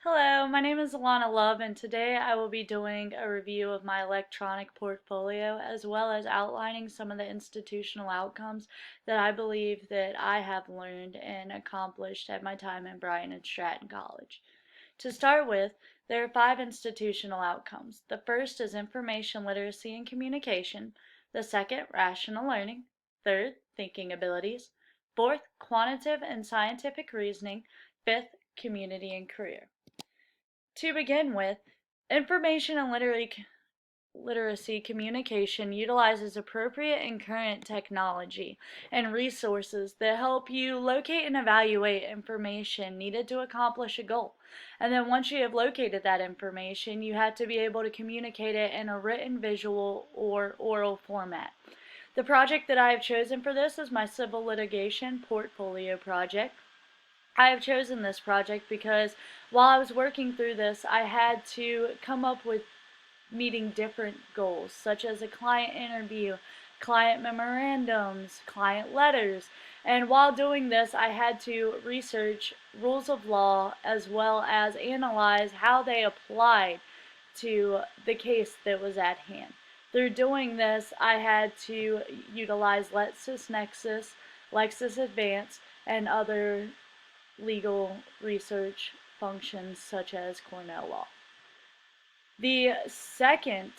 Hello, my name is Alana Love, and today I will be doing a review of my electronic portfolio as well as outlining some of the institutional outcomes that I believe that I have learned and accomplished at my time in Bryan and Stratton College. To start with, there are 5 institutional outcomes. The first is information literacy and communication. The second, rational learning. Third, thinking abilities. Fourth, quantitative and scientific reasoning. Fifth, community and career. To begin with, information and literacy communication utilizes appropriate and current technology and resources that help you locate and evaluate information needed to accomplish a goal. And then once you have located that information, you have to be able to communicate it in a written, visual, or oral format. The project that I have chosen for this is my civil litigation portfolio project. I have chosen this project because while I was working through this, I had to come up with meeting different goals, such as a client interview, client memorandums, client letters. And while doing this, I had to research rules of law as well as analyze how they applied to the case that was at hand. Through doing this, I had to utilize LexisNexis, Lexis Advance, and other legal research functions such as Cornell Law. The second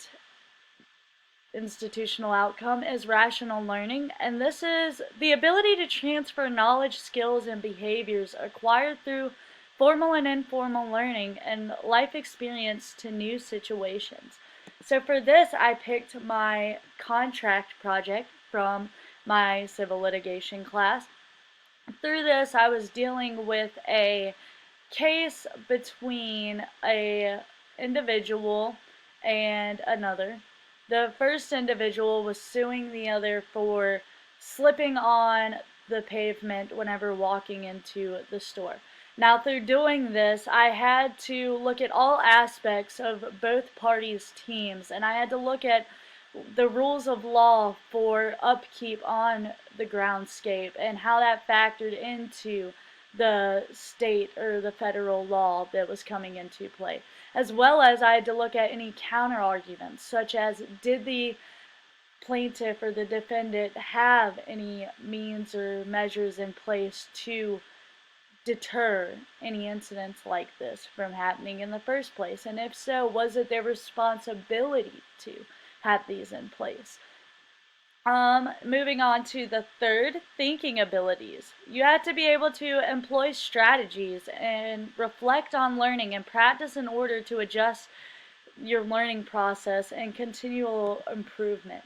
institutional outcome is rational learning, and this is the ability to transfer knowledge, skills, and behaviors acquired through formal and informal learning and life experience to new situations. So for this, I picked my contract project from my civil litigation class. Through this, I was dealing with a case between a individual and another. The first individual was suing the other for slipping on the pavement whenever walking into the store. Now, through doing this, I had to look at all aspects of both parties' teams, and I had to look at the rules of law for upkeep on the groundscape and how that factored into the state or the federal law that was coming into play. As well as I had to look at any counter arguments, such as did the plaintiff or the defendant have any means or measures in place to deter any incidents like this from happening in the first place? And if so, was it their responsibility to have these in place? Moving on to the third, thinking abilities. You have to be able to employ strategies and reflect on learning and practice in order to adjust your learning process and continual improvement.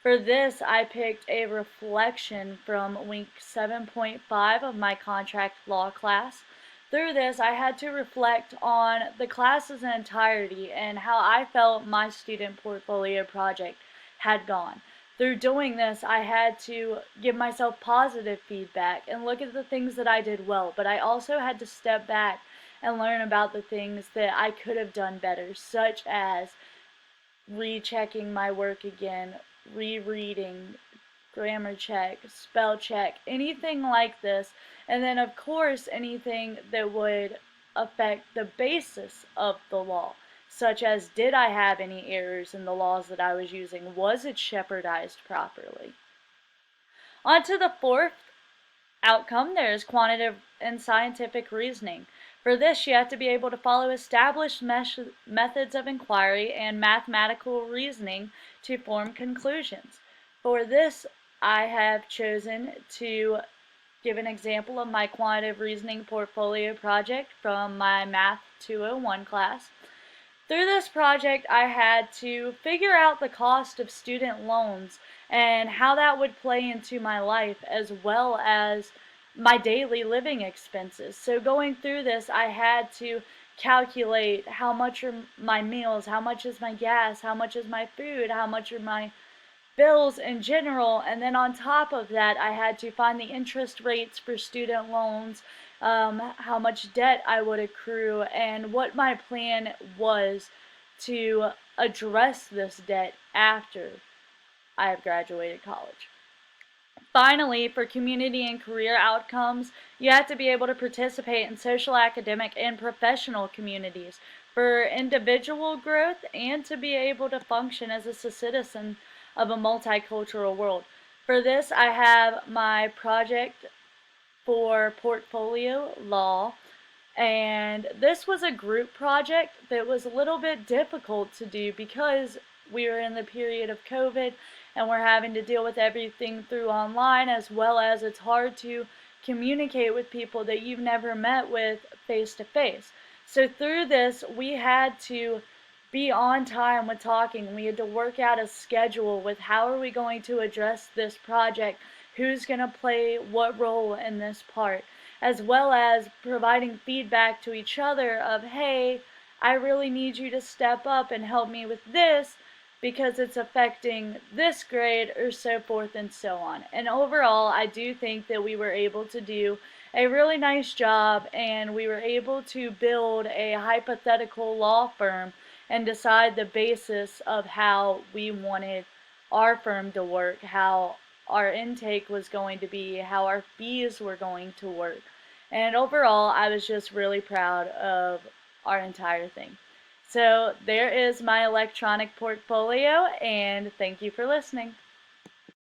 For this, I picked a reflection from week 7.5 of my contract law class. Through this, I had to reflect on the class's entirety and how I felt my student portfolio project had gone. Through doing this, I had to give myself positive feedback and look at the things that I did well, but I also had to step back and learn about the things that I could have done better, such as rechecking my work again, rereading, grammar check, spell check, anything like this. And then, of course, anything that would affect the basis of the law, such as did I have any errors in the laws that I was using? Was it shepherdized properly? On to the fourth outcome, there is quantitative and scientific reasoning. For this, you have to be able to follow established methods of inquiry and mathematical reasoning to form conclusions. For this, I have chosen to give an example of my quantitative reasoning portfolio project from my Math 201 class. Through this project, I had to figure out the cost of student loans and how that would play into my life as well as my daily living expenses. So going through this, I had to calculate how much are my meals, how much is my gas, how much is my food, how much are my bills in general, and then on top of that, I had to find the interest rates for student loans, how much debt I would accrue, and what my plan was to address this debt after I have graduated college. Finally, for community and career outcomes, you have to be able to participate in social, academic, and professional communities for individual growth and to be able to function as a citizen of a multicultural world. For this, I have my project for portfolio law, and this was a group project that was a little bit difficult to do because we were in the period of COVID and we're having to deal with everything through online, as well as it's hard to communicate with people that you've never met with face to face. So through this, we had to be on time with talking. We had to work out a schedule with how are we going to address this project, who's going to play what role in this part, as well as providing feedback to each other of, hey, I really need you to step up and help me with this because it's affecting this grade, or so forth and so on. And overall, I do think that we were able to do a really nice job, and we were able to build a hypothetical law firm and decide the basis of how we wanted our firm to work, how our intake was going to be, how our fees were going to work. And overall, I was just really proud of our entire thing. So there is my electronic portfolio, and thank you for listening.